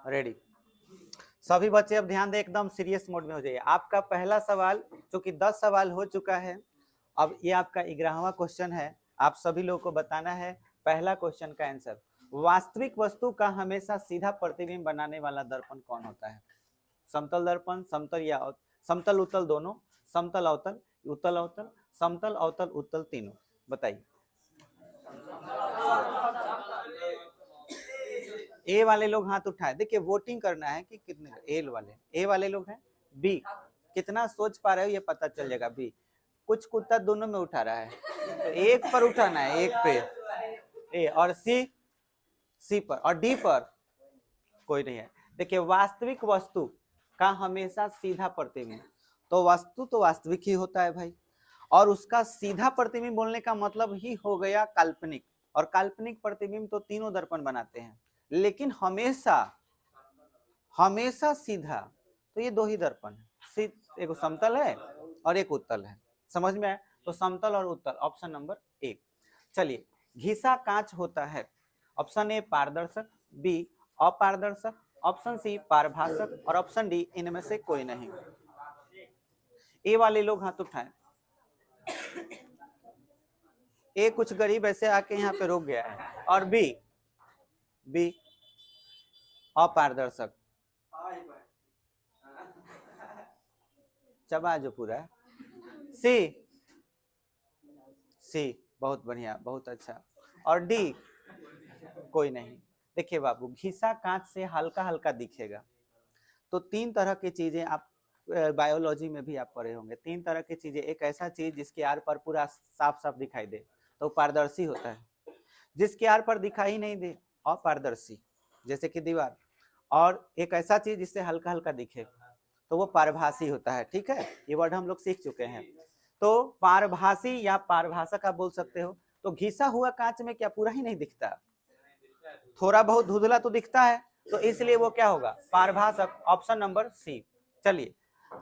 Ready. सभी बच्चे अब ध्यान दें, एकदम सीरियस मोड में हो जाइए। आपका पहला सवाल, जो कि 10 सवाल हो चुका है, अब ये आपका 11वां क्वेश्चन है। आप सभी लोगों को बताना है पहला क्वेश्चन का आंसर। वास्तविक वस्तु का हमेशा सीधा प्रतिबिंब बनाने वाला दर्पण कौन होता है? समतल दर्पण, समतल या समतल उत्तल दोनों, समतल अवतल, उत्तल अवतल, समतल अवतल उत्तल तीनों, बताइए। ए वाले लोग हाथ उठाए, देखिए वोटिंग करना है कि कितने। ए वाले लोग हैं। बी, कितना सोच पा रहे हो ये पता चल जाएगा। बी, कुछ कुत्ता दोनों में उठा रहा है, तो एक पर उठाना है, एक पे। ए और सी पर, और डी पर कोई नहीं है। देखिए वास्तविक वस्तु का हमेशा सीधा प्रतिबिंब, तो वस्तु तो वास्तविक ही होता है भाई, और उसका सीधा प्रतिबिंब बोलने का मतलब ही हो गया काल्पनिक। और काल्पनिक प्रतिबिंब तो तीनों दर्पण बनाते हैं, लेकिन हमेशा हमेशा सीधा तो ये दो ही दर्पण है, एक समतल है और एक उत्तल है। समझ में आया? तो समतल और उत्तल, ऑप्शन नंबर 1। चलिए, घिसा कांच होता है। ऑप्शन ए पारदर्शक, बी अपारदर्शक, ऑप्शन सी पारभाषक, और ऑप्शन डी इनमें से कोई नहीं। ए वाले लोग हाथ उठाएं। ए कुछ गरीब ऐसे आके यहाँ पे रुक गया है। और बी अपारदर्शक, चबा जो पूरा है। सी, बहुत बढ़िया, बहुत अच्छा। और डी कोई नहीं। देखिए बाबू, घिसा कांच से हल्का हल्का दिखेगा, तो तीन तरह की चीजें आप बायोलॉजी में भी आप पढ़े होंगे। तीन तरह की चीजें, एक ऐसा चीज जिसके आर पर पूरा साफ साफ दिखाई दे तो पारदर्शी होता है, जिसके आर पर दिखाई नहीं दे अपारदर्शी, जैसे कि दीवार, और एक ऐसा चीज जिससे हल्का हल्का दिखे तो वो पारभासी होता है। ठीक है, ये वर्ड हम लोग सीख चुके हैं। तो पारभासी या पारभाषक आप बोल सकते हो। तो घिसा हुआ कांच में क्या पूरा ही नहीं दिखता, थोड़ा बहुत धुंधला तो दिखता है, तो इसलिए वो क्या होगा, पारभाषक, ऑप्शन नंबर सी। चलिए,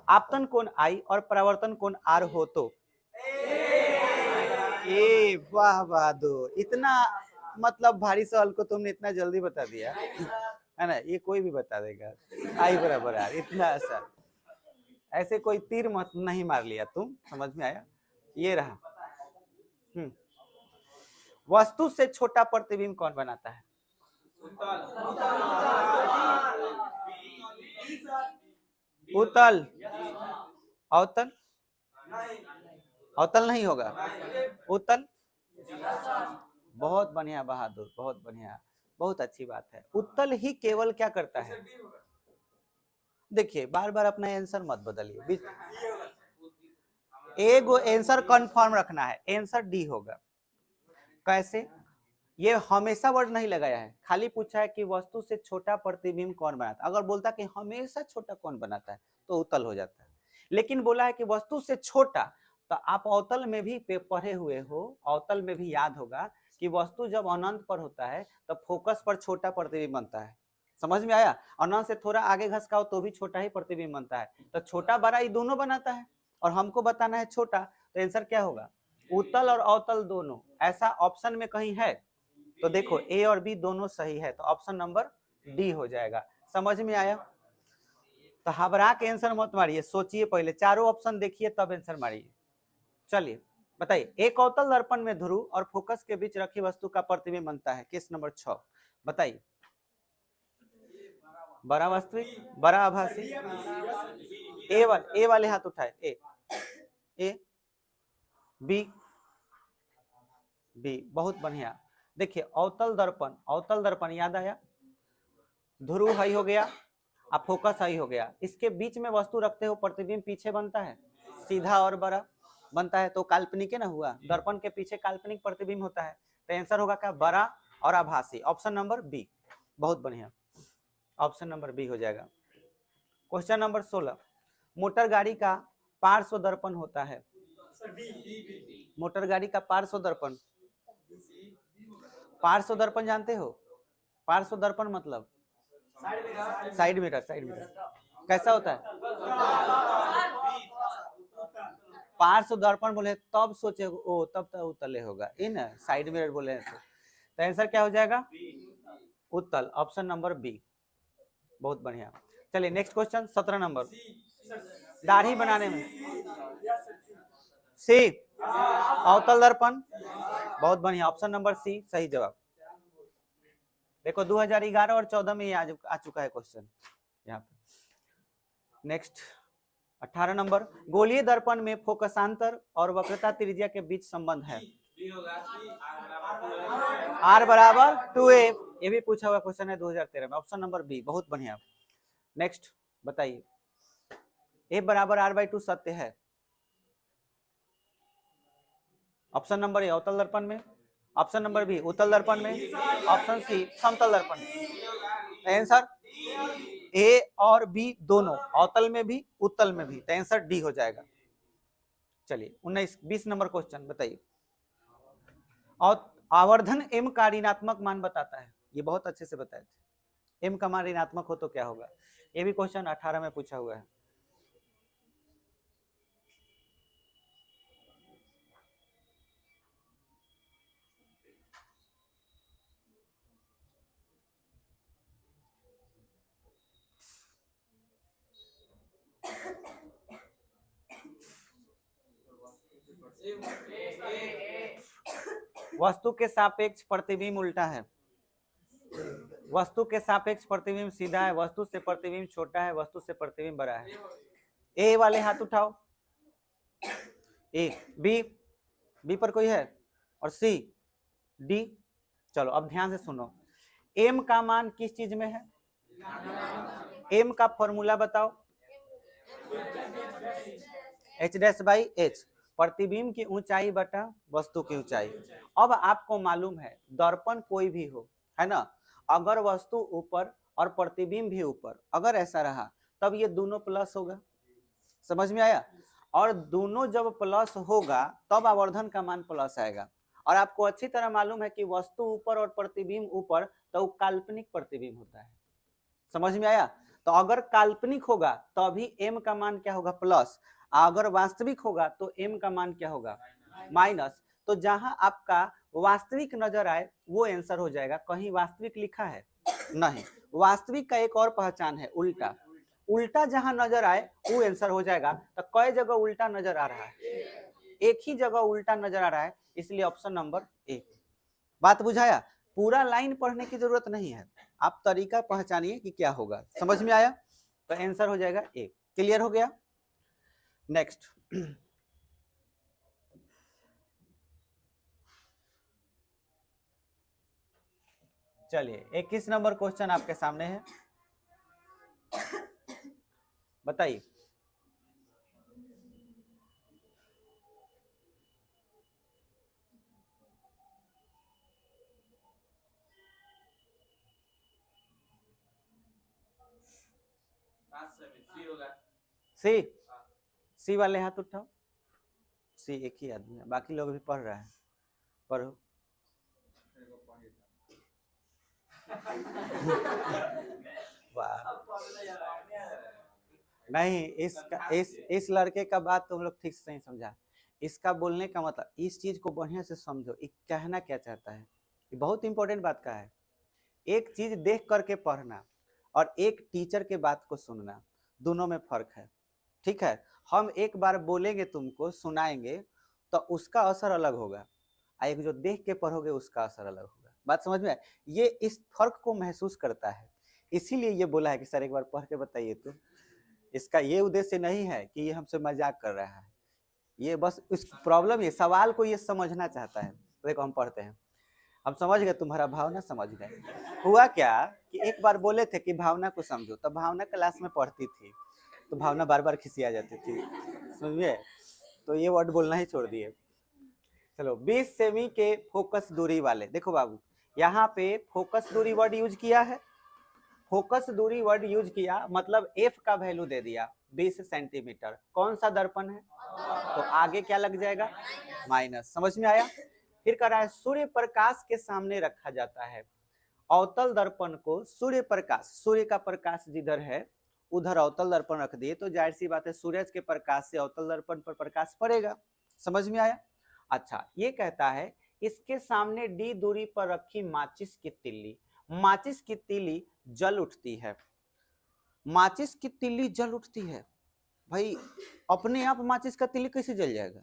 आपतन कोण आई और परावर्तन कोण आर हो तो ए, वाह बहादुर, इतना मतलब भारी सवाल को तुमने इतना जल्दी बता दिया है ना, ये कोई भी बता देगा। आई बराबर आर, इतना आसान, ऐसे कोई तीर मत नहीं मार लिया तुम, समझ में आया? ये रहा। वस्तु से छोटा प्रतिबिंब कौन बनाता है? उत्तल, अवतल, अवतल नहीं होगा, उत्तल। बहुत बढ़िया बहादुर, बहुत बढ़िया, बहुत अच्छी बात है। उत्तल ही केवल क्या करता है, देखिए बार बार अपना आंसर मत बदलिए, एक आंसर कंफर्म रखना है, आंसर डी होगा। कैसे? ये हमेशा वर्ड नहीं लगाया है, खाली पूछा है कि वस्तु से छोटा प्रतिबिंब कौन बनाता है। अगर बोलता कि हमेशा छोटा कौन बनाता है तो उत्तल हो जाता है, लेकिन बोला है कि वस्तु से छोटा, तो आप अवतल में भी पढ़े हुए हो, अवतल में भी याद होगा कि वस्तु जब अनंत पर होता है तो फोकस पर छोटा प्रतिबिंब बनता है। समझ में आया? अनंत से थोड़ा आगे घसकाओ तो भी छोटा ही प्रतिबिंब बनता है, तो छोटा बड़ा ये दोनों बनाता है, और हमको बताना है छोटा, तो आंसर क्या होगा, उत्तल और अवतल दोनों। ऐसा ऑप्शन में कहीं है तो देखो, ए और बी दोनों सही है, तो ऑप्शन नंबर डी हो जाएगा। समझ में आया? तो घबरा के आंसर मत मारिए, सोचिए पहले, चारों ऑप्शन देखिए तब आंसर मारिए। चलिए बताइए, एक अवतल दर्पण में ध्रुव और फोकस के बीच रखी वस्तु का प्रतिबिंब बनता है, केस नंबर 6, बताइए। बड़ा वास्तविक, बड़ा आभासी। ए वाले हाथ उठाए। ए बी, बहुत बढ़िया। देखिए अवतल दर्पण याद आया, ध्रुव हाई हो गया, अब फोकस हाई हो गया, इसके बीच में वस्तु रखते हो, प्रतिबिंब पीछे बनता है, सीधा और बड़ा बनता है, तो काल्पनिक है ना हुआ, दर्पण के पीछे काल्पनिक प्रतिबिंब होता है, तो आंसर होगा क्या, बड़ा और आभासी, ऑप्शन नंबर बी। बहुत बढ़िया, ऑप्शन नंबर बी हो जाएगा। क्वेश्चन नंबर 16, मोटर गाड़ी का पार्श्व दर्पण होता है। मोटर गाड़ी का पार्श्व दर्पण, पार्श्व दर्पण जानते हो? पार्श्व दर्पण मतलब साइड मिरर, कैसा होता है? पार्श्व दर्पण बोले तब सोचे ओ, तब तो उत्तले होगा, इन साइड मिरर बोले तो आंसर क्या हो जाएगा, उत्तल, ऑप्शन नंबर बी। बहुत बढ़िया। चलिए नेक्स्ट क्वेश्चन 17 नंबर, दाढ़ी बनाने में सी, अवतल दर्पण, बहुत बढ़िया, ऑप्शन नंबर सी सही जवाब। देखो 2011 और 14 में ये आ चुका है क्वेश्चन यहाँ पे। नेक्स्ट 18 नंबर, गोलीय दर्पण में फोकसांतर और वक्रता त्रिज्या के बीच संबंध है। R बराबर 2a, ये भी पूछा हुआ क्वेश्चन है 2013 में, ऑप्शन नंबर बी, बहुत बढ़िया। नेक्स्ट बताइए, a बराबर r/2 सत्य है। ऑप्शन नंबर ए अवतल दर्पण में, ऑप्शन नंबर बी उत्तल दर्पण में, ऑप्शन सी समतल दर्पण में। आंसर ए और बी दोनों, अवतल में भी उत्तल में भी, तो आंसर डी हो जाएगा। चलिए 20 नंबर क्वेश्चन बताइए, आवर्धन m का ऋणात्मक मान बताता है, ये बहुत अच्छे से बताए थे, m का मान ऋणात्मक हो तो क्या होगा, ये भी क्वेश्चन 18 में पूछा हुआ है। वस्तु के सापेक्ष प्रतिबिंब उल्टा है, वस्तु के सापेक्ष प्रतिबिंब सीधा है, वस्तु से प्रतिबिंब छोटा है, वस्तु से प्रतिबिंब बड़ा है। ए वाले हाथ उठाओ, ए, बी पर कोई है, और सी डी। चलो अब ध्यान से सुनो, एम का मान किस चीज में है, एम का फॉर्मूला बताओ, h'/h, प्रतिबिंब की ऊंचाई बटा वस्तु की ऊंचाई। अब आपको मालूम है दर्पण कोई भी हो, है ना, अगर वस्तु ऊपर और प्रतिबिंब भी ऊपर, अगर ऐसा रहा तब ये दोनों प्लस होगा, समझ में आया, और दोनों जब प्लस होगा तब आवर्धन का मान प्लस आएगा। और आपको अच्छी तरह मालूम है कि वस्तु ऊपर और प्रतिबिंब ऊपर तो काल्पनिक प्रतिबिंब होता है, समझ में आया। तो अगर काल्पनिक होगा तभी एम का मान क्या होगा, प्लस, अगर वास्तविक होगा तो एम का मान क्या होगा, माइनस। तो जहां आपका वास्तविक नजर आए वो आंसर हो जाएगा। कहीं वास्तविक लिखा है नहीं, वास्तविक का एक और पहचान है उल्टा, उल्टा जहां नजर आए वो आंसर हो जाएगा। तो कई जगह उल्टा नजर आ रहा है, एक ही जगह उल्टा नजर आ रहा है, इसलिए ऑप्शन नंबर ए। बात बुझाया, पूरा लाइन पढ़ने की जरूरत नहीं है, आप तरीका पहचानिए कि क्या होगा, समझ में आया, तो आंसर हो जाएगा ए। क्लियर हो गया। नेक्स्ट चलिए 21 नंबर क्वेश्चन आपके सामने है, बताइए। सी, सी वाले हाथ उठाओ, सी एक ही आदमी है, बाकी लोग भी पढ़ रहे हैं, पढ़ो। नहीं, इस लड़के का बात तुम लोग ठीक से नहीं समझा, इसका बोलने का मतलब, इस चीज को बढ़िया से समझो, ये कहना क्या चाहता है, ये बहुत इंपॉर्टेंट बात का है। एक चीज देख करके पढ़ना और एक टीचर के बात को सुनना, दोनों में फर्क है, ठीक है। हम एक बार बोलेंगे तुमको, सुनाएंगे तो उसका असर अलग होगा, एक जो देख के पढ़ोगे उसका असर अलग होगा। बात समझ में आए, ये इस फर्क को महसूस करता है, इसीलिए ये बोला है कि सर एक बार पढ़ के बताइए। तो इसका ये उद्देश्य नहीं है कि ये हमसे मजाक कर रहा है, ये बस इस प्रॉब्लम, ये सवाल को ये समझना चाहता है। देखो हम पढ़ते हैं, हम समझ गए, तुम्हारा भावना समझ गए। हुआ क्या कि एक बार बोले थे कि भावना को समझो, तब भावना क्लास में पढ़ती थी तो भावना बार बार खिसिया जाती थी, समझिए, तो ये वर्ड बोलना ही छोड़ दिए। चलो 20 सेमी के फोकस दूरी वाले, देखो बाबू यहाँ पे फोकस दूरी वर्ड यूज किया है, फोकस दूरी वर्ड यूज किया मतलब एफ का वैल्यू दे दिया 20 सेंटीमीटर, कौन सा दर्पण है, तो आगे क्या लग जाएगा, माइनस, समझ में आया। फिर कह रहा है सूर्य प्रकाश के सामने रखा जाता है, अवतल दर्पण को सूर्य प्रकाश, सूर्य का प्रकाश जिधर है उधर अवतल दर्पण रख दिए, तो जाहिर सी बात है सूरज के प्रकाश से अवतल दर्पण पर प्रकाश पड़ेगा, समझ में आया। अच्छा ये कहता है इसके सामने डी दूरी पर रखी माचिस की तिल्ली, माचिस की तिल्ली जल उठती है, माचिस की तिल्ली जल उठती है। भाई अपने आप माचिस का तिल्ली कैसे जल जाएगा?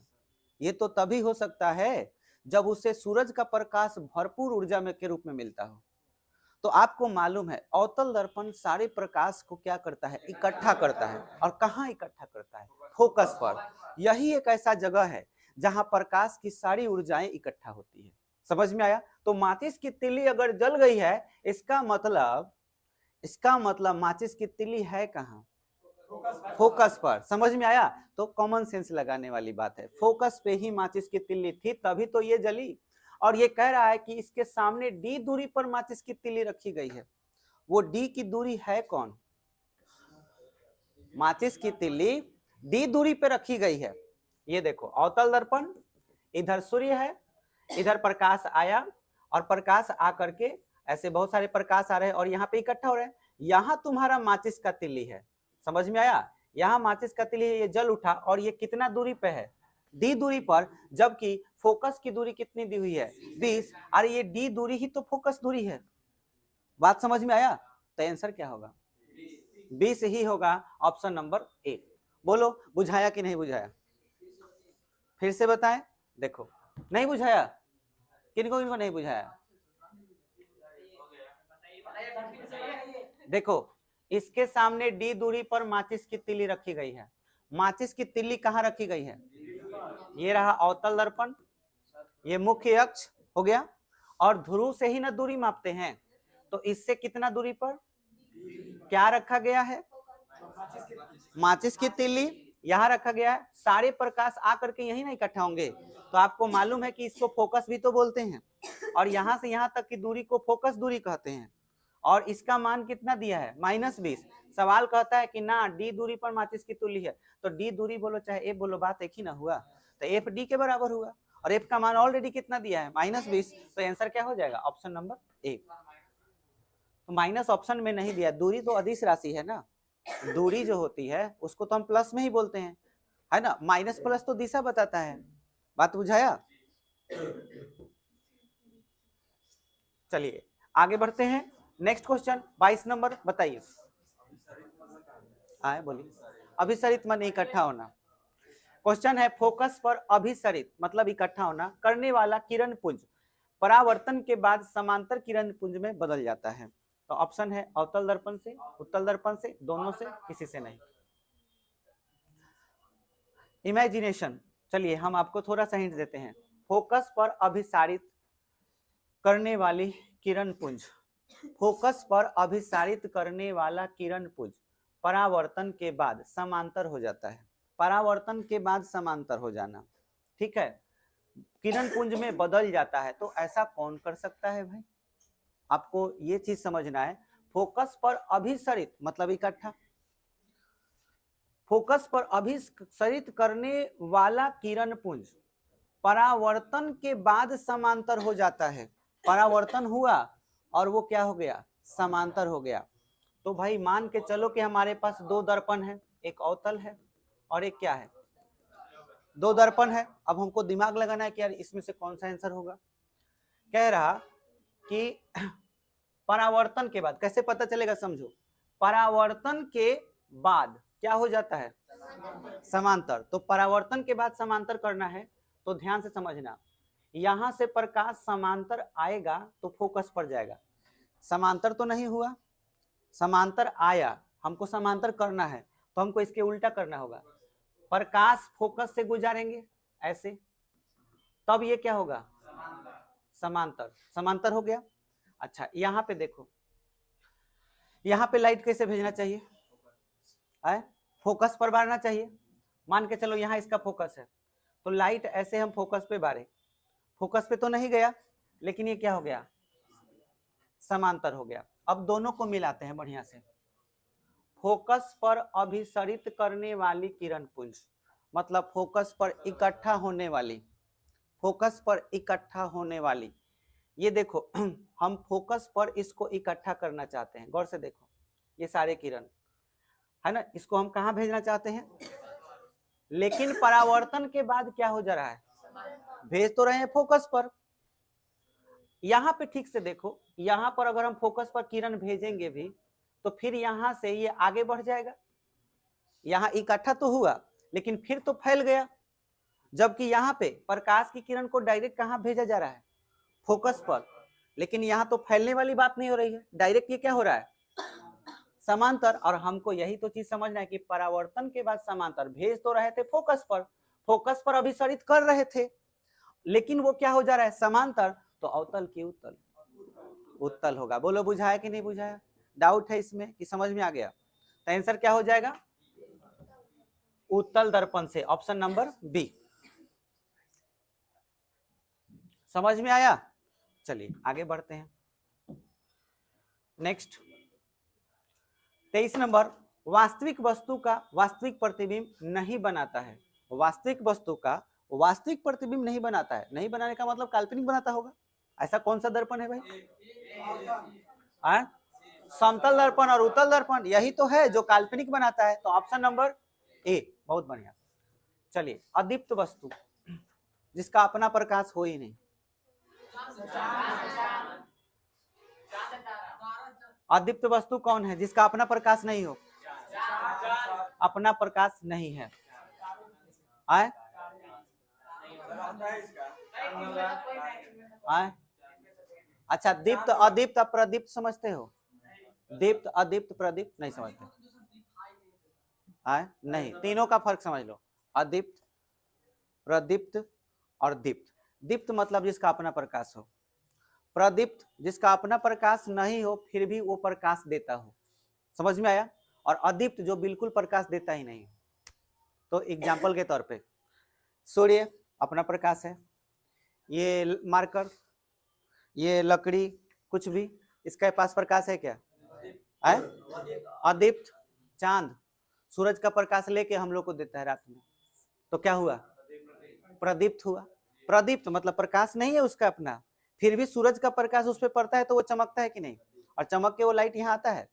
ये तो तभी हो सकता है जब उसे सूरज का प्रकाश भरपूर ऊर्जा में के रूप में मिलता हो। तो आपको मालूम है अवतल दर्पण सारे प्रकाश को क्या करता है? इकट्ठा करता है। और कहाँ इकट्ठा करता है? फोकस पर। यही एक ऐसा जगह है जहां प्रकाश की सारी ऊर्जाएं इकट्ठा होती है। समझ में आया? तो माचिस की तिल्ली अगर जल गई है, इसका मतलब माचिस की तिल्ली है कहाँ? फोकस पर। समझ में आया? तो कॉमन सेंस लगाने वाली बात है, फोकस पे ही माचिस की तिल्ली थी, तभी तो ये जली। और ये कह रहा है कि इसके सामने डी दूरी पर माचिस की तिल्ली रखी गई है। वो डी की दूरी है कौन? माचिस की तिल्ली डी दूरी पे रखी गई है। ये देखो अवतल दर्पण, इधर सूर्य है, इधर प्रकाश आया और प्रकाश आकर के ऐसे बहुत सारे प्रकाश आ रहे हैं और यहाँ पे इकट्ठा हो रहे हैं। यहाँ तुम्हारा माचिस का तिल्ली है। समझ में आया? यहाँ माचिस का तिल्ली है, ये जल उठा और ये कितना दूरी पे है? डी दूरी पर, जबकि फोकस की दूरी कितनी दी हुई है? 20। अरे ये डी दूरी ही तो फोकस दूरी है। बात समझ में आया? तो आंसर क्या होगा? 20 ही होगा, ऑप्शन नंबर ए। बोलो बुझाया कि नहीं बुझाया? फिर से बताएं। देखो नहीं बुझाया, किनको किनको नहीं बुझाया? देखो इसके सामने डी दूरी पर माचिस की तिल्ली रखी गई है। माचिस की तिल्ली कहाँ रखी गई है? ये रहा अवतल दर्पण, ये मुख्य अक्ष हो गया, और ध्रुव से ही ना दूरी मापते हैं, तो इससे कितना दूरी पर क्या रखा गया है? माचिस की तिल्ली यहाँ रखा गया है। सारे प्रकाश आकर के यही ना इकट्ठा होंगे, तो आपको मालूम है कि इसको फोकस भी तो बोलते हैं, और यहाँ से यहाँ तक की दूरी को फोकस दूरी कहते हैं। और इसका मान कितना दिया है? -20। सवाल कहता है कि ना डी दूरी पर माचिस की तिल्ली है, तो डी दूरी बोलो चाहे एफ बोलो, बात एक ही ना हुआ। तो एफ डी के बराबर हुआ, और एफ का मान ऑलरेडी कितना दिया है? -20। तो आंसर क्या हो जाएगा? Option number A. तो माइनस ऑप्शन में नहीं दिया, दूरी तो अदिश राशि है ना, दूरी जो होती है उसको तो हम प्लस में ही बोलते हैं, है ना। माइनस प्लस तो दिशा बताता है। बात बुझाया? चलिए आगे बढ़ते हैं। नेक्स्ट क्वेश्चन 22 नंबर बताइए। आए बोलिए। अभिसरित मन इकट्ठा होना। क्वेश्चन है फोकस पर अभिसरित मतलब इकट्ठा होना करने वाला किरण पुंज परावर्तन के बाद समांतर किरण पुंज में बदल जाता है। तो ऑप्शन है अवतल दर्पण से, उत्तल दर्पण से, दोनों से, किसी से नहीं। इमेजिनेशन। चलिए हम आपको थोड़ा सा हिंट देते हैं। फोकस पर अभिसारित करने वाली किरण पुंज, फोकस पर अभिसारित करने वाला किरण पुंज परावर्तन के बाद समांतर हो जाता है। परावर्तन के बाद समांतर हो जाना, ठीक है, किरण पुंज में बदल जाता है। तो ऐसा कौन कर सकता है भाई? आपको ये चीज समझना है। फोकस पर अभिसरित मतलब इकट्ठा, फोकस पर अभिसरित करने वाला किरण पुंज परावर्तन के बाद समांतर हो जाता है। परावर्तन हुआ और वो क्या हो गया? समांतर हो गया। तो भाई मान के चलो कि हमारे पास दो दर्पण है, एक अवतल है और एक क्या है? दो दर्पण है। अब हमको दिमाग लगाना है कि यार इसमें से कौन सा आंसर होगा। कह रहा कि परावर्तन के बाद, कैसे पता चलेगा समझो, परावर्तन के बाद क्या हो जाता है? समांतर। तो परावर्तन के बाद समांतर करना है तो ध्यान से समझना, यहां से प्रकाश समांतर आएगा तो फोकस पर जाएगा। समांतर तो नहीं हुआ, समांतर आया, हमको समांतर करना है तो हमको इसके उल्टा करना होगा। प्रकाश फोकस से गुजारेंगे ऐसे, तब ये क्या होगा? समांतर। समांतर हो गया। अच्छा यहाँ पे देखो, यहाँ पे लाइट कैसे भेजना चाहिए? आए फोकस पर बारना चाहिए। मान के चलो यहाँ इसका फोकस है, तो लाइट ऐसे हम फोकस पे बारे, फोकस पे तो नहीं गया लेकिन ये क्या हो गया? समांतर हो गया। अब दोनों को मिलाते हैं बढ़िया से। फोकस पर अभिसरित करने वाली किरण पुंज मतलब फोकस पर इकट्ठा होने वाली, फोकस पर इकट्ठा होने वाली। ये देखो हम फोकस पर इसको इकट्ठा करना चाहते हैं, गौर से देखो ये सारे किरण है ना, इसको हम कहाँ भेजना चाहते हैं? लेकिन परावर्तन के बाद क्या हो जा रहा है? भेज तो रहे हैं फोकस पर। यहाँ पे ठीक से देखो, यहाँ पर अगर हम फोकस पर किरण भेजेंगे भी तो फिर यहां से ये आगे बढ़ जाएगा, यहां इकट्ठा तो हुआ लेकिन फिर तो फैल गया, जबकि यहाँ पे प्रकाश की किरण को डायरेक्ट कहाँ भेजा जा रहा है, फोकस पर, लेकिन यहाँ तो फैलने वाली बात नहीं हो रही है, डायरेक्ट ये क्या हो रहा है, समांतर। और हमको यही तो चीज समझना है कि परावर्तन के बाद समांतर भेज तो रहे थे फोकस पर अभिसरित कर रहे थे, लेकिन वो क्या हो जा रहा है, समांतर, तो अवतल की उत्तल, उत्तल होगा। बोलो बुझाया कि नहीं बुझाया, डाउट है इसमें कि समझ में आ गया? तो आंसर क्या हो जाएगा, उत्तल दर्पण से, ऑप्शन नंबर बी। समझ में आया? चलिए आगे बढ़ते हैं। नेक्स्ट 23 नंबर, वास्तविक वस्तु का वास्तविक प्रतिबिंब नहीं बनाता है। वास्तविक वस्तु का वास्तविक प्रतिबिंब नहीं बनाता है, नहीं बनाने का मतलब काल्पनिक बनाता होगा। ऐसा कौन सा दर्पण है भाई? समतल दर्पण और उत्तल दर्पण, यही तो है जो काल्पनिक बनाता है, तो ऑप्शन नंबर ए। बहुत बढ़िया। चलिए, अदीप्त वस्तु जिसका अपना प्रकाश हो ही नहीं, अदीप्त वस्तु कौन है जिसका अपना प्रकाश नहीं हो, अपना प्रकाश नहीं है, आए आए। अच्छा, दीप्त अदीप्त प्रदीप्त समझते हो? दीप्त अदीप्त प्रदीप्त नहीं समझते? आए नहीं, तीनों का फर्क समझ लो, अदीप्त प्रदीप्त और दीप्त। दीप्त मतलब जिसका अपना प्रकाश हो, प्रदीप्त जिसका अपना प्रकाश नहीं हो फिर भी वो प्रकाश देता हो। समझ में आया? और अदीप्त जो बिल्कुल प्रकाश देता ही नहीं। तो एग्जाम्पल के तौर पे सूर्य अपना प्रकाश है, ये मार्कर, ये लकड़ी, कुछ भी इसके पास प्रकाश है क्या? है अदीप्त। चांद सूरज का प्रकाश लेके हम लोग को देता है रात में, तो क्या हुआ? प्रदीप्त हुआ। प्रदीप्त मतलब प्रकाश नहीं है उसका अपना, फिर भी सूरज का प्रकाश उस पर पड़ता है तो वो चमकता है कि नहीं, और चमक के वो लाइट यहाँ आता है।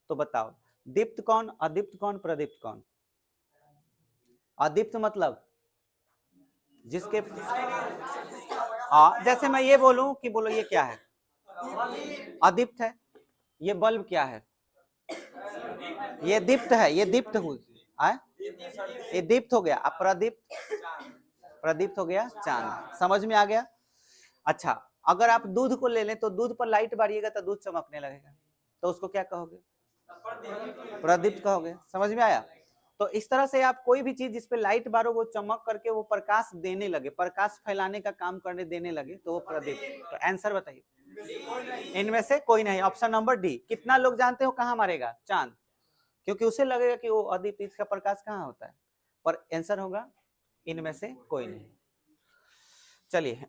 तो बताओ दीप्त कौन, अदीप्त कौन, प्रदीप्त कौन? अदीप्त मतलब जिसके जैसे मैं ये बोलूं कि बोलो ये क्या है, अदीप्त है। ये बल्ब क्या है, ये दीप्त है, ये दीप्त हुई, ये दीप्त हो गया। अब प्रदीप्त, प्रदीप्त हो गया चांद। समझ में आ गया? अच्छा, अगर आप दूध को ले लें तो दूध पर लाइट बारिएगा तो दूध चमकने लगेगा, तो उसको क्या कहोगे? प्रदीप्त कहोगे। समझ में आया? तो इस तरह से आप कोई भी चीज जिसपे लाइट बारो वो चमक करके वो प्रकाश देने लगे, प्रकाश फैलाने का काम करने देने लगे, तो वो प्रदीप्त। तो आंसर बताइए, इनमें से कोई नहीं, ऑप्शन नंबर डी। कितना लोग जानते हो कहाँ मारेगा? चांद, क्योंकि उसे लगेगा कि वो अदीप्त, इसका प्रकाश कहाँ होता है, पर आंसर होगा इनमें से कोई नहीं। चलिए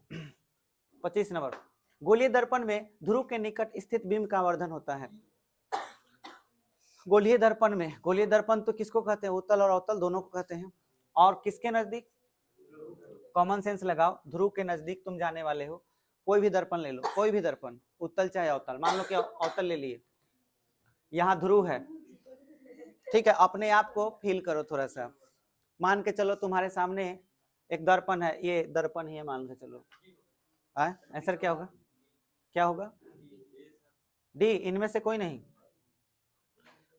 25 नंबर, गोलीय दर्पण में ध्रुव के निकट स्थित बिंब का आवर्धन होता है। गोलीय दर्पण में, गोलीय दर्पण तो किसको कहते हैं? उत्तल और अवतल दोनों को कहते हैं। और किसके नजदीक? कॉमन सेंस लगाओ, ध्रुव के नजदीक तुम जाने वाले हो। कोई भी दर्पण ले लो, कोई भी दर्पण, उत्तल चाहे अवतल, मान लो कि अवतल ले लिए, यहाँ ध्रुव है, ठीक है। अपने आप को फील करो थोड़ा सा, मान के चलो तुम्हारे सामने एक दर्पण है, ये दर्पण ही है मान के चलो, आंसर क्या होगा? क्या होगा? डी, इनमें से कोई नहीं।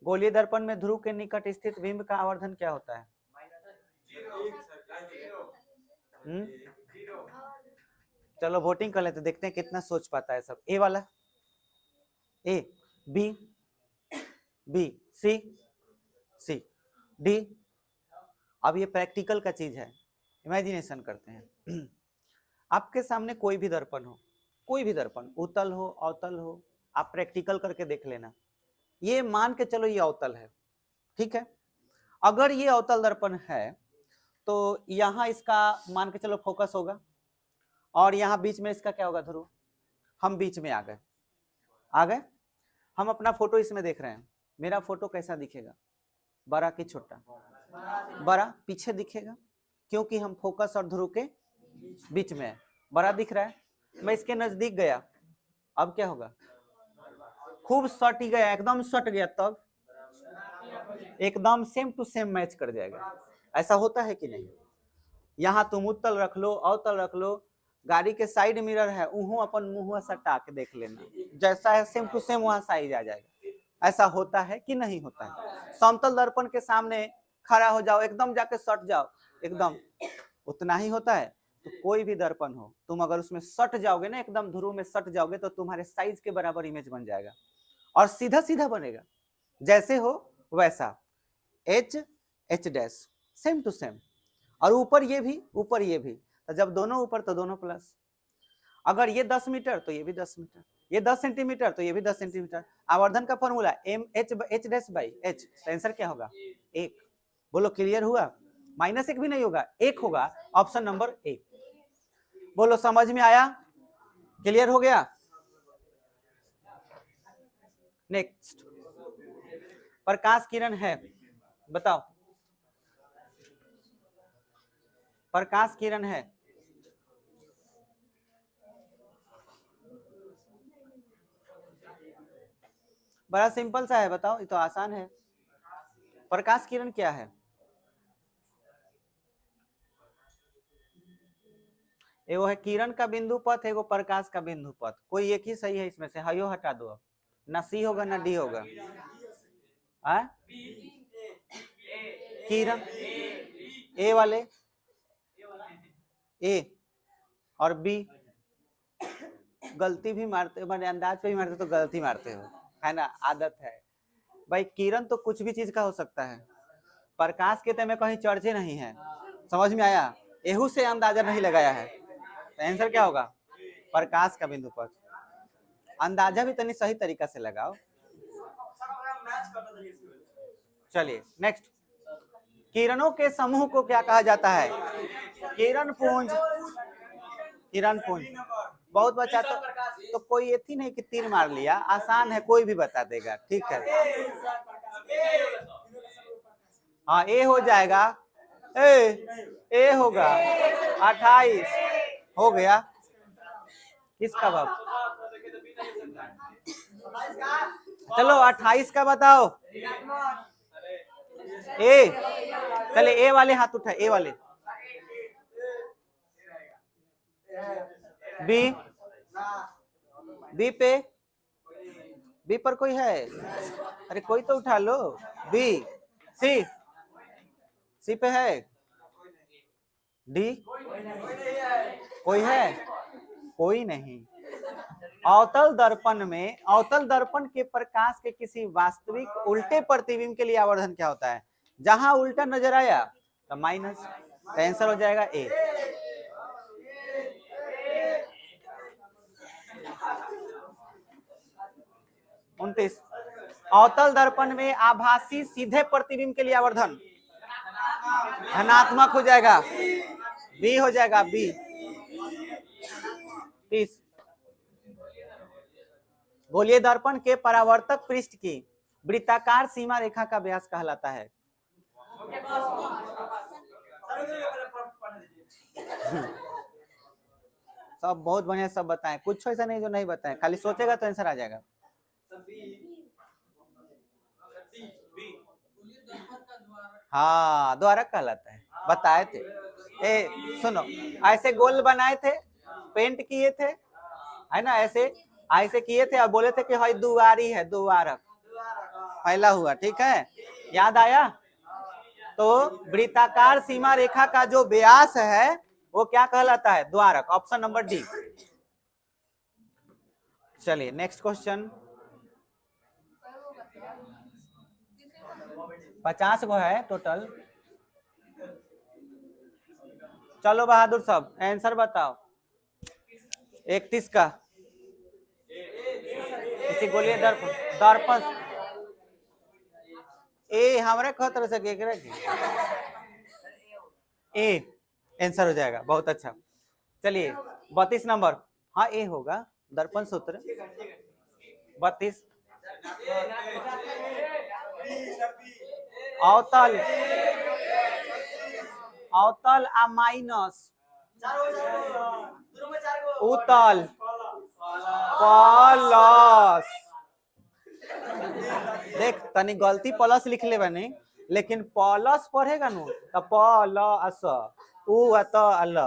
गोलीय दर्पण में ध्रुव के निकट स्थित बिंब का आवर्धन क्या होता है? चलो वोटिंग कर लेते, देखते हैं कितना सोच पाता है सब। ए वाला, ए, बी, बी, सी, सी, डी। अब ये प्रैक्टिकल का चीज है, इमेजिनेशन करते हैं। आपके सामने कोई भी दर्पण हो, कोई भी दर्पण, उत्तल हो अवतल हो, आप प्रैक्टिकल करके देख लेना। ये मान के चलो ये अवतल है, ठीक है। अगर ये अवतल दर्पण है तो यहाँ इसका मान के चलो फोकस होगा, और यहाँ बीच में इसका क्या होगा? ध्रुव। हम बीच में आ गए, आ गए। हम अपना फोटो इसमें देख रहे हैं, मेरा फोटो कैसा दिखेगा? बड़ा कि छोटा? बड़ा। पीछे दिखेगा क्योंकि हम फोकस और ध्रुव के बीच में है, बड़ा दिख रहा है। मैं इसके नजदीक गया, अब क्या होगा? खूब सट गया, एकदम सट गया, तब एकदम सेम टू सेम मैच कर जाएगा। ऐसा होता है कि नहीं? यहाँ तुम उत्तल रख लो अवतल रख लो, गाड़ी के साइड मिरर है, उहू अपन मुंह सटा के देख लेना, जैसा है सेम टू सेम वहां साइज आ जाएगा। ऐसा होता है कि नहीं होता है? समतल दर्पण के सामने खड़ा हो जाओ, एकदम जाके सट जाओ, एकदम उतना ही होता है। तो कोई भी दर्पण हो, तुम अगर उसमें सट जाओगे ना, एकदम ध्रुव में सट जाओगे, तो तुम्हारे साइज के बराबर इमेज बन जाएगा और सीधा सीधा बनेगा, जैसे हो वैसा, H H dash same to same. और ऊपर ये भी, ऊपर ये भी, तो जब दोनों ऊपर तो दोनों प्लस। अगर ये 10 मीटर तो ये भी 10 मीटर, ये 10 सेंटीमीटर तो ये भी 10 सेंटीमीटर। आवर्धन का formula M H H dash by H, answer क्या होगा? 1। बोलो क्लियर हुआ? -1 भी नहीं होगा, 1 होगा, ऑप्शन नंबर 1। बोलो समझ में आया? क्लियर हो गया? नेक्स्ट, प्रकाश किरण है, बताओ। प्रकाश किरण है, बड़ा सिंपल सा है, बताओ, ये तो आसान है। प्रकाश किरण क्या है? एगो है किरण का बिंदु पथ, एगो प्रकाश का बिंदु पथ, कोई एक ही सही है इसमें से, हयो हटा दो, ना सी होगा ना डी होगा। किरण ए वाले, ए और बी, गलती भी मारते, मैंने अंदाज पे भी मारते तो गलती मारते हो, है ना, आदत है भाई। किरण तो कुछ भी चीज का हो सकता है, प्रकाश के तो में कहीं चर्चे नहीं है, समझ में आया? एहू से अंदाजा नहीं लगाया है, तो आंसर क्या होगा? प्रकाश का बिंदु पथ। अंदाजा भी तनी सही तरीका से लगाओ। चलिए नेक्स्ट, किरणों के समूह को क्या कहा जाता है? किरण पुंज। किरण पुंज, बहुत बच्चा तो कोई एथी नहीं कि तीर मार लिया, आसान है, कोई भी बता देगा, ठीक है। हाँ ए हो जाएगा, ए होगा 28 हो गया। किसका बाप? चलो 28 का बताओ। ए, चले ए वाले हाथ उठा, ए वाले। बी, बी पे, बी पर कोई है? अरे कोई तो उठा लो। बी, सी, सी पे है? डी, कोई है? कोई नहीं। अवतल दर्पण में, अवतल दर्पण के प्रकाश के किसी वास्तविक उल्टे प्रतिबिंब के लिए आवर्धन क्या होता है? जहां उल्टा नजर आया तो माइनस, तो आंसर हो जाएगा ए। उनतीस, अवतल दर्पण में आभासी सीधे प्रतिबिंब के लिए आवर्धन धनात्मक हो जाएगा, बी हो जाएगा, बी। 30, गोलीय दर्पण के परावर्तक पृष्ठ की वृत्ताकार सीमा रेखा का व्यास कहलाता है। सब बहुत बढ़िया, सब बताएं, कुछ ऐसा नहीं जो नहीं बताएं, खाली सोचेगा तो आंसर आ जाएगा। हाँ द्वारक कहलाता है, बताए थे। ए सुनो, ऐसे गोल बनाए थे, पेंट किए थे, है ना, ऐसे ऐसे किए थे और बोले थे कि भाई दुआरी है, दुआरक फैला हुआ, ठीक है, याद आया? तो वृत्ताकार सीमा रेखा का जो व्यास है वो क्या कहलाता है? द्वारक, ऑप्शन नंबर डी। चलिए नेक्स्ट क्वेश्चन। 50 गो है टोटल। चलो बहादुर साहब आंसर बताओ। 31 का किसी गोलीय दर्पण ए हमारे खतर से ए आंसर हो जाएगा, बहुत अच्छा। चलिए 32 नंबर, हाँ ए होगा, दर्पण सूत्र 32। अवतल, अवतल आ माइनस उतल प्लस, देख तनी गलती प्लस लिख ले बनी, लेकिन प्लस पढ़ेगा नु तो प्लस अल,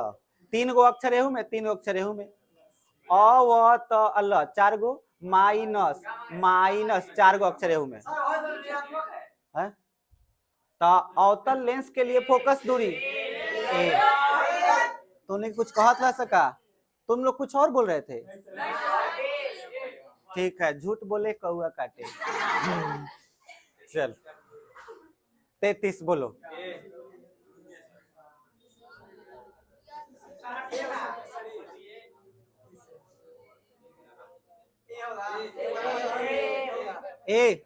3 गो अक्षर एहू में, 3 गो अक्षर एहू में, अवतल 4 गो, माइनस माइनस 4 गो अक्षर है में है? तो अवतल लेंस के लिए फोकस दूरी ए। तूने कुछ कहत ला सका, तुम लोग कुछ और बोल रहे थे। ठीक है, झूठ बोले कौआ काटे। चल 33 बोलो। ए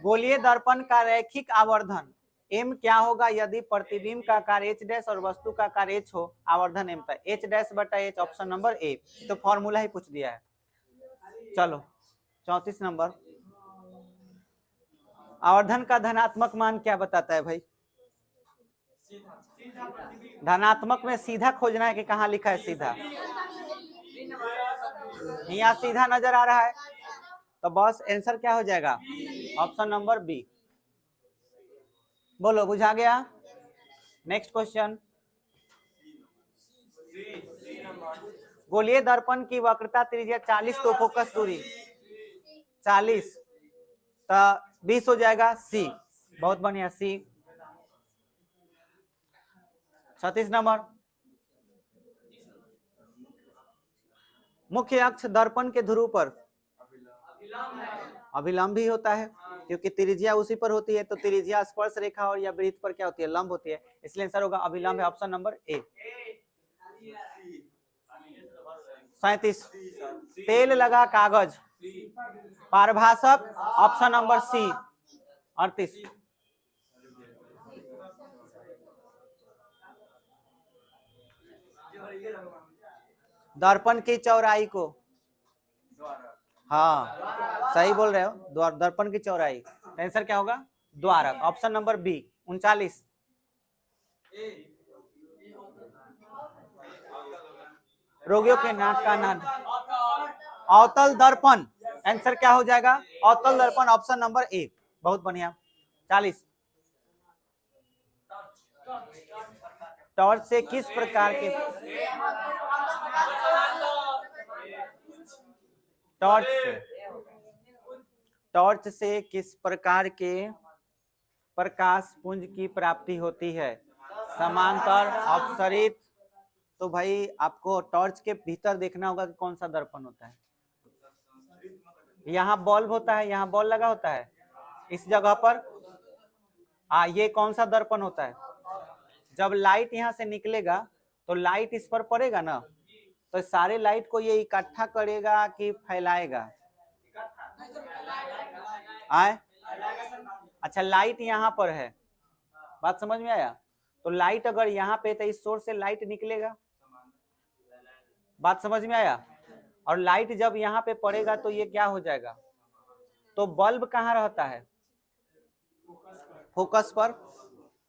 बोलिए दर्पण का रैखिक आवर्धन एम क्या होगा यदि प्रतिबिंब का आकार एच डैश और वस्तु का आकार एच हो, आवर्धन एम था एच डैश बटा एच, ऑप्शन नंबर ए। तो फॉर्मूला ही पूछ दिया है। चलो 34 नंबर, आवर्धन का धनात्मक मान क्या बताता है भाई? धनात्मक में सीधा खोजना है कि कहाँ लिखा है सीधा? यहाँ सीधा नजर आ रहा है, तो बस आंसर क्या हो जाएगा? Option number B. बोलो बुझा गया? नेक्स्ट क्वेश्चन, बोलिए दर्पण की वक्रता त्रिज्या 40 तो फोकस दूरी 40 तो 20 हो जाएगा सी। बहुत बढ़िया सी। 36 नंबर, मुख्य अक्ष दर्पण के ध्रुव पर अभिलंब ही होता है, क्योंकि त्रिज्या उसी पर होती है, तो त्रिज्या स्पर्श रेखा और या वृत्त पर क्या होती है? लंब होती है, इसलिए आंसर होगा अभिलंब है, ऑप्शन नंबर ए। 37, तेल लगा कागज पारभाषक, ऑप्शन नंबर सी। 38, दर्पण की चौड़ाई को, हाँ सही बोल रहे हो, दर्पण की चौड़ाई, आंसर क्या होगा? द्वारक, ऑप्शन नंबर बी। 39, रोगियों के नाक का नाद, अवतल दर्पण, आंसर क्या हो जाएगा? अवतल दर्पण, ऑप्शन नंबर ए। बहुत बढ़िया। 40, टॉर्च से किस प्रकार के टॉर्च से किस प्रकार के प्रकाश पुंज की प्राप्ति होती है? समांतर, अपसरित। तो भाई आपको टॉर्च के भीतर देखना होगा कि कौन सा दर्पण होता है। यहाँ बल्ब होता है, यहाँ बॉल लगा होता है इस जगह पर। ये कौन सा दर्पण होता है? जब लाइट यहाँ से निकलेगा तो लाइट इस पर पड़ेगा ना, तो सारे लाइट को ये इकट्ठा करेगा कि फैलाएगा? आए? अच्छा, लाइट यहाँ पर है, बात समझ में आया? तो लाइट अगर यहाँ पे तो इस सोर्स से लाइट निकलेगा, बात समझ में आया? और लाइट जब यहाँ पे पड़ेगा तो ये क्या हो जाएगा? तो बल्ब कहाँ रहता है? फोकस पर।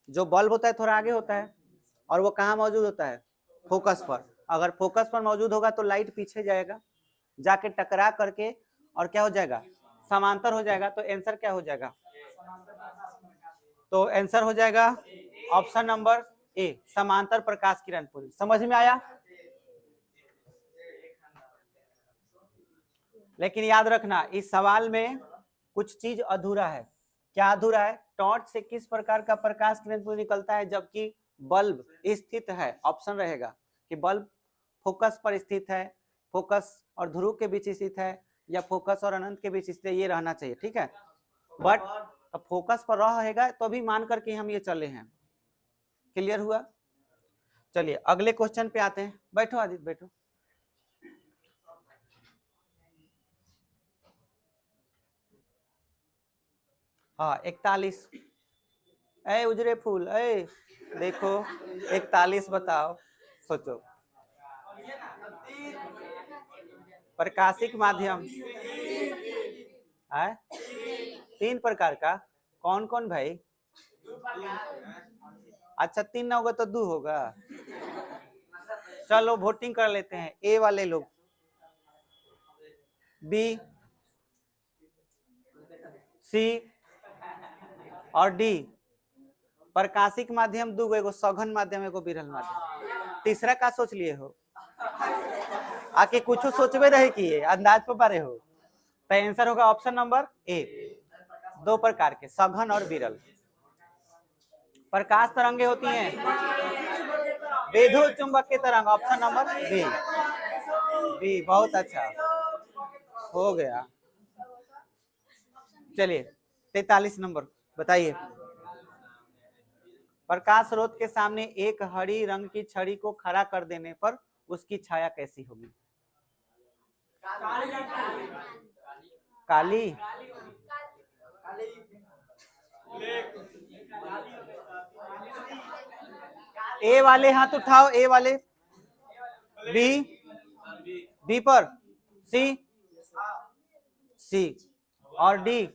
जो बल्ब होता है थोड़ा आगे होता है, और वो कहाँ मौजूद होता है? फोकस पर। अगर फोकस पर मौजूद होगा तो लाइट पीछे जाएगा, जाके टकरा करके और क्या हो जाएगा? समांतर हो जाएगा। तो आंसर क्या हो जाएगा? तो आंसर हो जाएगा ऑप्शन नंबर ए, समांतर प्रकाश किरण पुंज। समझ में आया? लेकिन याद रखना इस सवाल में कुछ चीज अधूरा है। क्या अधूरा है? टॉर्च से किस प्रकार का प्रकाश किरण पुंज निकलता है जबकि बल्ब स्थित है? ऑप्शन रहेगा कि बल्ब फोकस पर स्थित है, फोकस और ध्रुव के बीच स्थित है, या फोकस और अनंत के बीच स्थित है, ये रहना चाहिए। ठीक है, बट अब फोकस पर रहेगा तो भी मान करके हम ये चले हैं। क्लियर हुआ? चलिए अगले क्वेश्चन पे आते हैं। बैठो आदित्य, बैठो। हाँ 41, ए उजरे फूल, ए देखो 41 बताओ, सोचो। प्रकाशिक माध्यम है 3 प्रकार का, कौन कौन भाई? अच्छा 3 ना होगा तो 2 होगा। चलो वोटिंग कर लेते हैं, ए वाले लोग, बी, सी और डी। प्रकाशिक माध्यम 2 गो, एगो सघन माध्यम, एगो विरल माध्यम। तीसरा का सोच लिए हो? आके कुछ सोचबे रहे कि अंदाज पे पारे हो? तो आंसर होगा ऑप्शन नंबर ए, दो प्रकार के, सघन और विरल। प्रकाश तरंगे होती हैं विद्युत चुंबकीय तरंग, ऑप्शन नंबर बी, बी। बहुत अच्छा, हो गया। चलिए 43 नंबर बताइए। प्रकाश स्रोत के सामने एक हरी रंग की छड़ी को खड़ा कर देने पर उसकी छाया कैसी होगी? काली। ए वाले हाथ उठाओ, ए वाले। बी, बी पर, सी, सी और डी।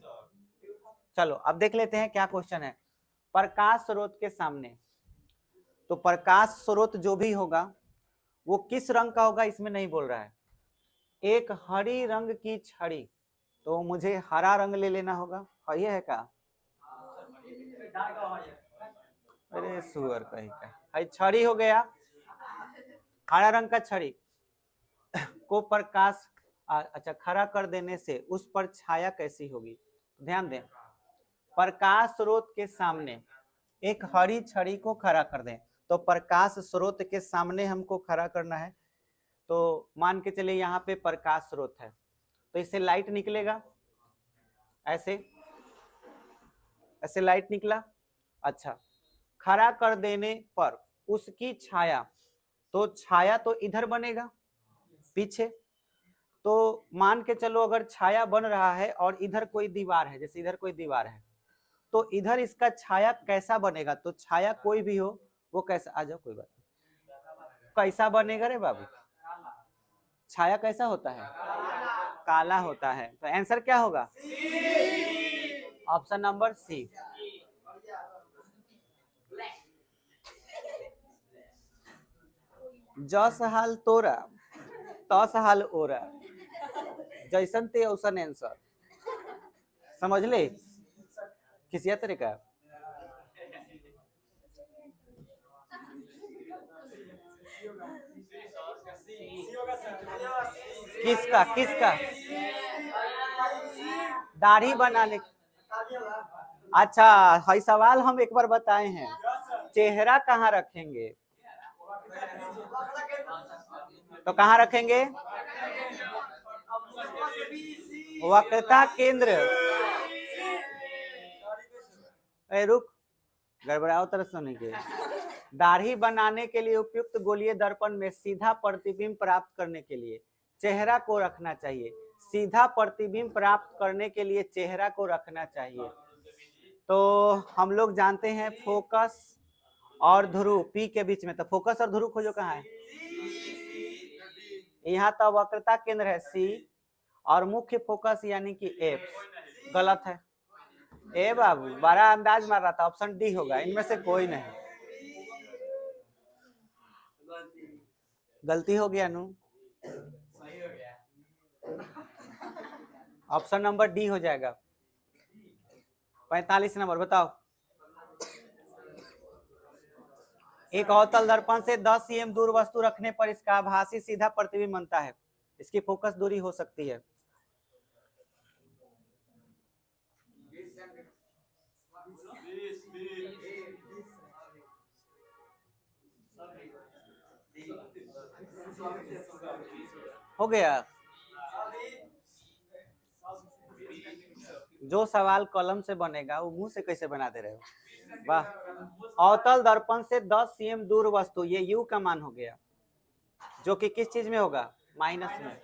चलो अब देख लेते हैं क्या क्वेश्चन है। प्रकाश स्रोत के सामने, तो प्रकाश स्रोत जो भी होगा वो किस रंग का होगा इसमें नहीं बोल रहा है। एक हरी रंग की छड़ी, तो मुझे हरा रंग ले लेना होगा, और ये है क्या? अरे सुअर कहीं का, भाई छड़ी हो गया, हरा रंग का छड़ी को प्रकाश अच्छा खड़ा कर देने से उस पर छाया कैसी होगी? ध्यान दें, प्रकाश स्रोत के सामने एक हरी छड़ी को खड़ा कर दें, तो प्रकाश स्रोत के सामने हमको खड़ा करना है। तो मान के चलिए यहाँ पे प्रकाश स्रोत है, तो इससे लाइट निकलेगा, ऐसे ऐसे लाइट निकला। अच्छा, खड़ा कर देने पर उसकी छाया, तो छाया तो इधर बनेगा पीछे। तो मान के चलो अगर छाया बन रहा है और इधर कोई दीवार है, जैसे इधर कोई दीवार है, तो इधर इसका छाया कैसा बनेगा? तो छाया कोई भी हो वो कैसा, आ जाओ कोई बात नहीं, कैसा बनेगा रे बाबू? छाया कैसा होता है? काला होता है। तो आंसर क्या होगा? Option number C. जस हाल तोरा तस हाल ओरा, जैसन ते औसन आंसर। समझ ले किसी तरीका। किसका किसका? दाढ़ी बनाने। अच्छा, है सवाल हम एक बार बताए हैं, चेहरा कहाँ रखेंगे? तो कहाँ रखेंगे? वक्रता केंद्र। रुक, गड़बड़ाओ तरह सुने के। दाढ़ी बनाने के लिए उपयुक्त गोलीय दर्पण में सीधा प्रतिबिंब प्राप्त करने के लिए चेहरा को रखना चाहिए। सीधा प्रतिबिंब प्राप्त करने के लिए चेहरा को रखना चाहिए। तो हम लोग जानते हैं फोकस और ध्रुव पी के बीच में, तो फोकस और ध्रुव खोजो कहाँ है? यहाँ तो वक्रता केंद्र है सी, और मुख्य फोकस यानी कि एफ। गलत है। ए बाबू बड़ा अंदाज मार रहा था, ऑप्शन डी होगा, इनमें से कोई नहीं। गलती हो गया नू, ऑप्शन नंबर डी हो जाएगा। 45 नंबर बताओ। एक अवतल दर्पण से 10 cm दूर वस्तु रखने पर इसका आभासी सीधा प्रतिबिंब बनता है। इसकी फोकस दूरी हो सकती है। हो गया। जो सवाल कलम से बनेगा वो मुंह से कैसे बना दे रहे हो? वाह। अवतल दर्पण से 10 cm दूर वस्तु, ये यू का मान हो गया, जो कि किस चीज में होगा? माइनस में।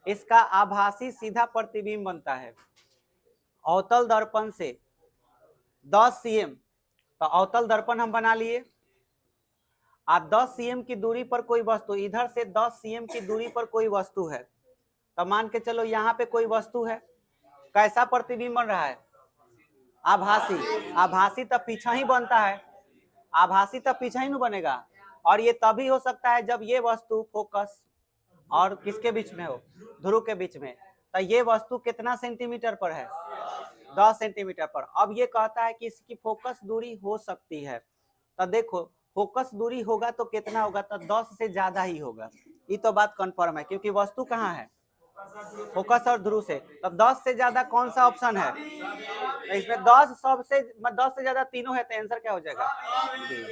इसका आभासी सीधा प्रतिबिंब बनता है। अवतल दर्पण से 10 cm, तो अवतल दर्पण हम बना लिए। आप 10 cm की दूरी पर कोई वस्तु, इधर से 10 cm की दूरी पर कोई वस्तु है, तो मान के चलो यहाँ पे कोई वस्तु है, कैसा प्रतिबिंब बन रहा है? आभासी। आभासी तब पीछा ही बनता है, आभासी तब पीछा ही नहीं बनेगा। और ये तभी हो सकता है जब ये वस्तु फोकस और किसके बीच में हो? ध्रुव के बीच में। तो ये वस्तु कितना सेंटीमीटर पर है? 10 सेंटीमीटर पर। अब ये कहता है कि इसकी फोकस दूरी हो सकती है, तो देखो फोकस दूरी होगा तो कितना होगा? तो 10 से ज्यादा ही होगा। ये तो बात कंफर्म है, क्योंकि वस्तु कहाँ है? फोकस और ध्रुव से। तब 10 से ज्यादा कौन सा ऑप्शन है? तो इसमें 10 सबसे 10 से ज्यादा तीनों है, तो आंसर क्या हो जाएगा? डी।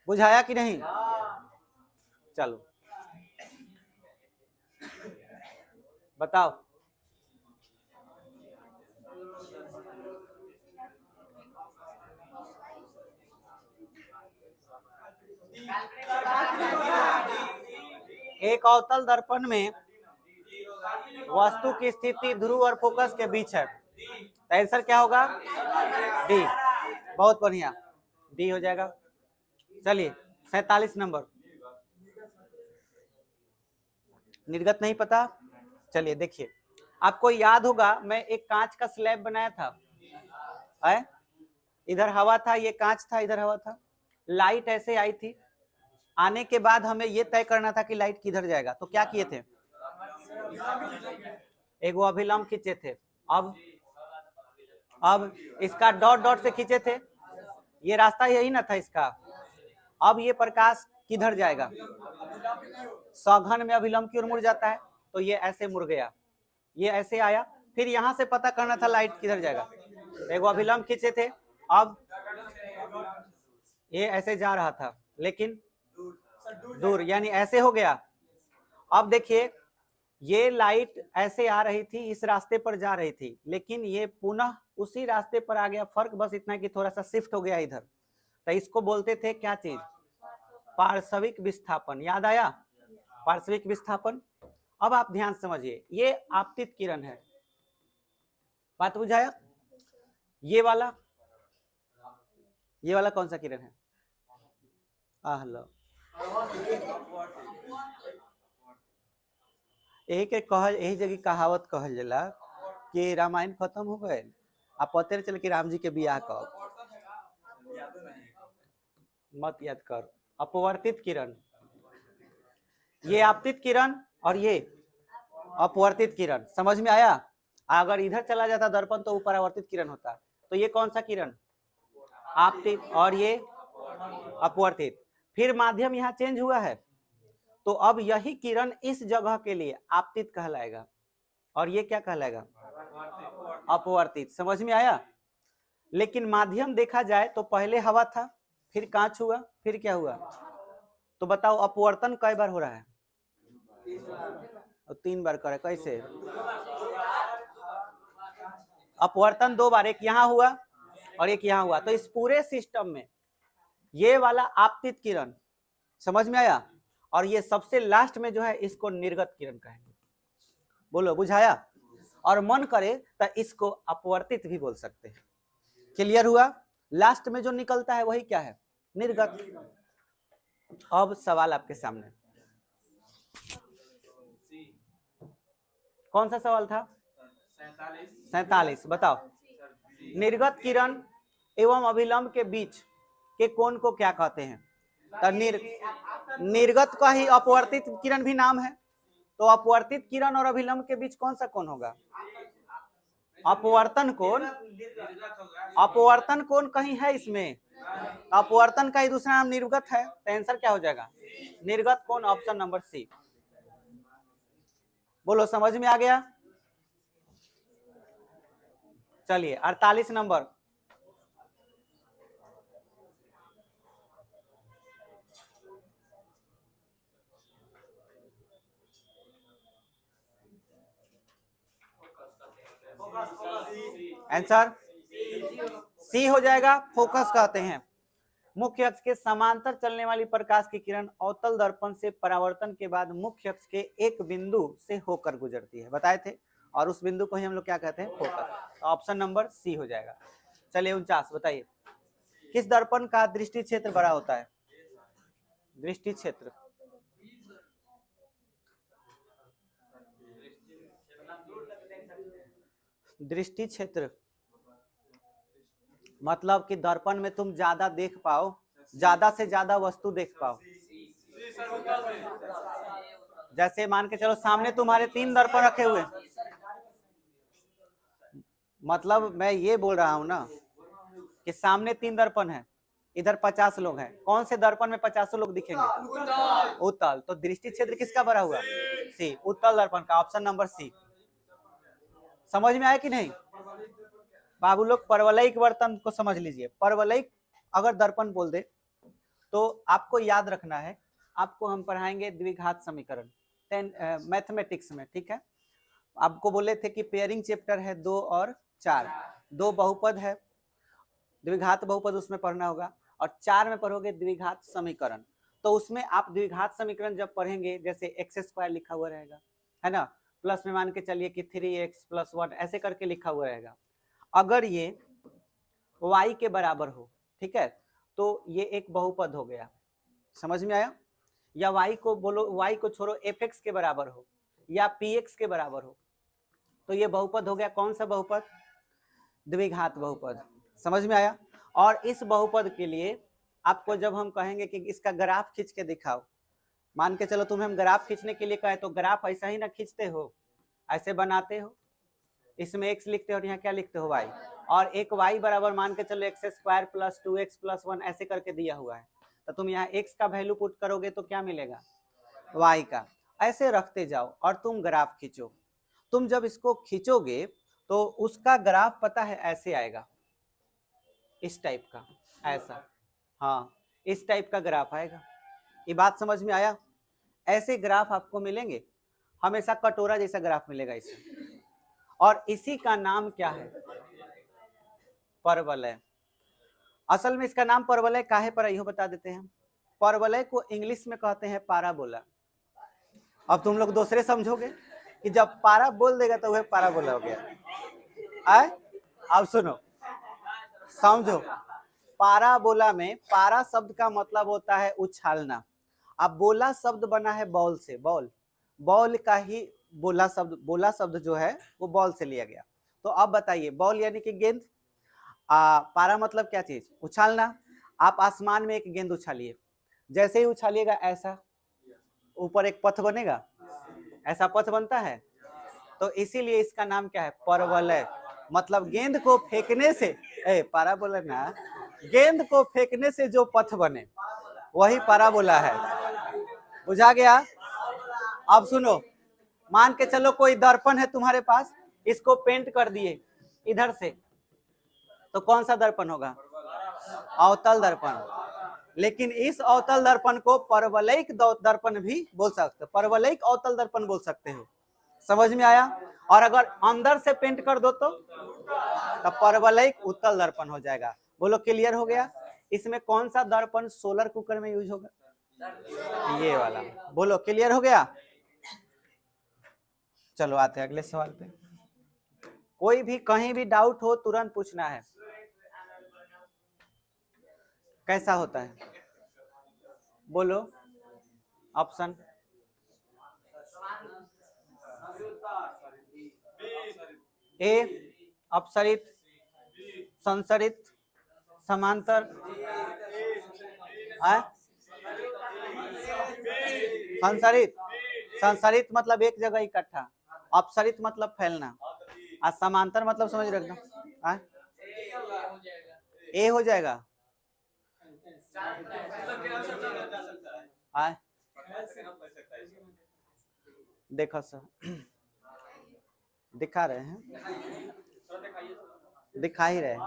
बुझाया कि नहीं? चलो बताओ। एक अवतल दर्पण में वस्तु की स्थिति ध्रुव और फोकस के बीच है, तो आंसर क्या होगा? डी। बहुत बढ़िया, डी हो जाएगा। चलिए 47 नंबर। निर्गत नहीं पता? चलिए देखिए, आपको याद होगा मैं एक कांच का स्लैब बनाया था, है? इधर हवा था, ये कांच था, इधर हवा था। लाइट ऐसे आई थी, आने के बाद हमें ये तय करना था कि लाइट किधर जाएगा, तो क्या किए थे? एक वो अभिलंब खींचे थे। अब इसका डॉट डॉट से खींचे थे, ये रास्ता यही ना था इसका। अब ये प्रकाश किधर जाएगा? सघन में अभिलंब की ओर मुड़ जाता है, तो ये ऐसे मुड़ गया, ये ऐसे आया। फिर यहां से पता करना था लाइट किधर जाएगा, एक वो अभिलंब खींचे थे। अब ये ऐसे जा रहा था, लेकिन दूर, यानी ऐसे हो गया। अब देखिए, ये लाइट ऐसे आ रही थी, इस रास्ते पर जा रही थी, लेकिन ये पुनः उसी रास्ते पर आ गया। फर्क बस इतना कि थोड़ा सा शिफ्ट हो गया इधर। तो इसको बोलते थे क्या चीज? पार्श्विक विस्थापन। याद आया? पार्श्विक विस्थापन। अब आप ध्यान समझिए, ये आपतित किरण है, बात बुझाया? ये वाला कौन सा किरण है? यही जगह कहावत कहल जाला कि रामायण खत्म हो गए, आप पते चले कि राम जी के बियाह कब। मत याद कर। अपवर्तित किरण, ये आपतित किरण और ये अपवर्तित किरण, समझ में आया? अगर इधर चला जाता दर्पण तो ऊपर परावर्तित किरण होता। तो ये कौन सा किरण? आपतित, और ये अपवर्तित। फिर माध्यम यहाँ चेंज हुआ है, तो अब यही किरण इस जगह के लिए आपतित कहलाएगा, और ये क्या कहलाएगा? अपवर्तित। समझ में आया? लेकिन माध्यम देखा जाए तो पहले हवा था, फिर कांच हुआ, फिर क्या हुआ? तो बताओ अपवर्तन कई बार हो रहा है? 3 बार करे। कैसे? अपवर्तन 2 बार, एक यहाँ हुआ और एक यहाँ हुआ। तो इस पूरे सिस्टम में ये वाला आपतित किरण, समझ में आया? और ये सबसे लास्ट में जो है इसको निर्गत किरण कहेंगे। बोलो बुझाया? और मन करे तो इसको अपवर्तित भी बोल सकते हैं। क्लियर हुआ? लास्ट में जो निकलता है वही क्या है? निर्गत। अब सवाल आपके सामने, कौन सा सवाल था? 47। बताओ, निर्गत किरण एवं अभिलंब के बीच के कोण को क्या कहते हैं? तो निर्गत का ही अपवर्तित किरण भी नाम है, तो अपवर्तित किरण और अभिलंब के बीच कौन सा कोण होगा? अपवर्तन कोण। अपवर्तन कोण कहीं है इसमें? अपवर्तन का ही दूसरा नाम निर्गत है, तो आंसर क्या हो जाएगा? निर्गत कोण, ऑप्शन नंबर सी। बोलो समझ में आ गया? चलिए 48 नंबर। आंसर सी हो जाएगा, फोकस कहते हैं। मुख्य अक्ष के समांतर चलने वाली प्रकाश की किरण अवतल दर्पण से परावर्तन के बाद मुख्य अक्ष के एक बिंदु से होकर गुजरती है, बताए थे, और उस बिंदु को ही हम लोग क्या कहते हैं? फोकस। तो ऑप्शन नंबर सी हो जाएगा। चलिए 49 बताइए, किस दर्पण का दृष्टि क्षेत्र बड़ा होता है? दृष्टि क्षेत्र, दृष्टि क्षेत्र मतलब कि दर्पण में तुम ज्यादा देख पाओ, ज्यादा से ज्यादा वस्तु देख पाओ। जैसे मान के चलो सामने तुम्हारे 3 दर्पण रखे हुए, मतलब मैं ये बोल रहा हूं ना कि सामने 3 दर्पण है, इधर 50 लोग हैं, कौन से दर्पण में 50 लोग दिखेंगे? उत्तल। तो दृष्टि क्षेत्र किसका बड़ा हुआ? सी, उत्तल दर्पण का, ऑप्शन नंबर सी। समझ में आया कि नहीं बाबू लोग? परवलयिक वर्तन को समझ लीजिए। परवलयिक अगर दर्पण बोल दे तो आपको याद रखना है, आपको हम पढ़ाएंगे द्विघात समीकरण मैथमेटिक्स में, ठीक है? आपको बोले थे कि पेयरिंग चैप्टर है 2 और 4, 2 बहुपद है, द्विघात बहुपद उसमें पढ़ना होगा, और 4 में पढ़ोगे द्विघात समीकरण। तो उसमें आप द्विघात समीकरण जब पढ़ेंगे, जैसे x² लिखा हुआ रहेगा, है ना, प्लस में मान के चलिए कि 3x + 1 ऐसे करके लिखा हुआ रहेगा। अगर ये y के बराबर हो, ठीक है, तो ये एक बहुपद हो गया। समझ में आया? या y को बोलो, y को छोड़ो, fx के बराबर हो या px के बराबर हो, तो ये बहुपद हो गया। कौन सा बहुपद? द्विघात बहुपद। समझ में आया? और इस बहुपद के लिए आपको जब हम कहेंगे कि इसका ग्राफ खींच के दिखाओ, मान के चलो तुम्हें हम ग्राफ खींचने के लिए कहे, तो ग्राफ ऐसा ही ना खींचते हो, ऐसे बनाते हो, इसमें x लिखते हो और यहाँ क्या लिखते हो? y, और एक y बराबर मान के चलो x² + 2x + 1 ऐसे करके दिया हुआ है, तो तुम यहाँ x का वैल्यू पुट करोगे तो क्या मिलेगा? y का। ऐसे रखते जाओ और तुम ग्राफ खींचो। तुम जब इसको खींचोगे तो उसका ग्राफ पता है ऐसे आएगा, इस टाइप का, ऐसा, हाँ, इस टाइप का ग्राफ आएगा। ये बात समझ में आया? ऐसे ग्राफ आपको मिलेंगे, हमेशा कटोरा जैसा ग्राफ मिलेगा इसे, और इसी का नाम क्या है? परवलय। असल में इसका नाम परवलय काहे पर है, बता देते हैं। परवलय को इंग्लिश में कहते हैं पाराबोला। अब तुम लोग दूसरे समझोगे कि जब पारा बोल देगा तो वह पाराबोला हो गया। आए, अब सुनो, समझो। पाराबोला में पारा शब्द का मतलब होता है उछालना। अब बोला शब्द बना है बॉल से, बॉल, बॉल का ही बोला शब्द जो है वो बॉल से लिया गया। तो अब बताइए, बॉल यानी कि गेंद, पारा मतलब क्या चीज? उछालना। आप आसमान में एक गेंद उछालिए, जैसे ही उछालिएगा ऐसा ऊपर एक पथ बनेगा, ऐसा पथ बनता है। तो इसीलिए इसका नाम क्या है? परवलय। मतलब गेंद को फेंकने से, पाराबोला ना, गेंद को फेंकने से जो पथ बने वही पाराबोला है। बुझा गया? अब सुनो, मान के चलो कोई दर्पण है तुम्हारे पास, इसको पेंट कर दिए इधर से, तो कौन सा दर्पण होगा? अवतल दर्पण। लेकिन इस अवतल दर्पण को परवलयिक दर्पण भी बोल सकते हो, परवलयिक अवतल दर्पण बोल सकते हो। समझ में आया? और अगर अंदर से पेंट कर दो तो परवलयिक उत्तल दर्पण हो जाएगा। बोलो क्लियर हो गया? इसमें कौन सा दर्पण सोलर कुकर में यूज होगा? ये वाला। बोलो क्लियर हो गया? चलो आते हैं अगले सवाल पे। कोई भी कहीं भी डाउट हो तुरंत पूछना है। कैसा होता है? बोलो ऑप्शन। ए अपसरित, संसरित, समांतर, संसरित। संसरित मतलब एक जगह इकट्ठा, अपसरित मतलब फैलना, और समांतर मतलब समझ रखना। ए हो जाएगा। देखो सर, दिखा रहे हैं, दिखा ही रहे हैं।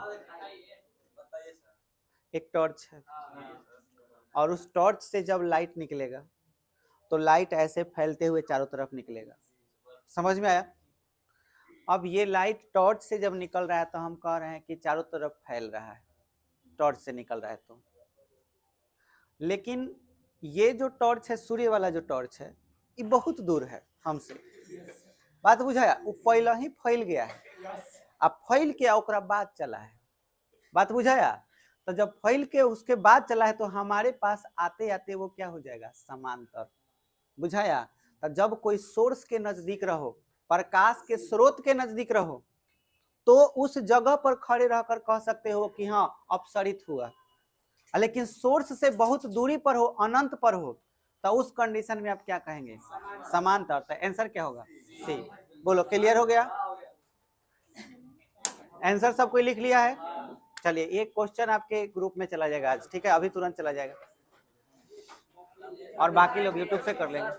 एक टॉर्च है, और उस टॉर्च से जब लाइट निकलेगा तो लाइट ऐसे फैलते हुए चारों तरफ निकलेगा। समझ में आया? अब ये लाइट टॉर्च से जब निकल रहा है तो हम कह रहे हैं कि चारों तरफ फैल रहा है, टॉर्च से निकल रहा है तो। लेकिन ये जो टॉर्च है, सूर्य वाला जो टॉर्च है, ये बहुत दूर है हमसे। बात बुझाया? वो पहले ही फैल गया है, अब फैल के ओकरा बाद चला है। बात बुझाया? तो जब फैल के उसके बाद चला है तो हमारे पास आते आते वो क्या हो जाएगा? समांतर। बुझाया? तो जब कोई सोर्स के नजदीक रहो, प्रकाश के स्रोत के नजदीक रहो, तो उस जगह पर खड़े रहकर कह सकते हो कि हाँ अपसरित हुआ। लेकिन सोर्स से बहुत दूरी पर हो, अनंत पर हो, तो उस कंडीशन में आप क्या कहेंगे? समांतर। तो आंसर क्या होगा? सी। बोलो क्लियर हो गया? आंसर सब कोई लिख लिया है? चलिए एक क्वेश्चन आपके ग्रुप में चला जाएगा आज, ठीक है, अभी तुरंत चला जाएगा, और बाकी लोग यूट्यूब से कर लेंगे।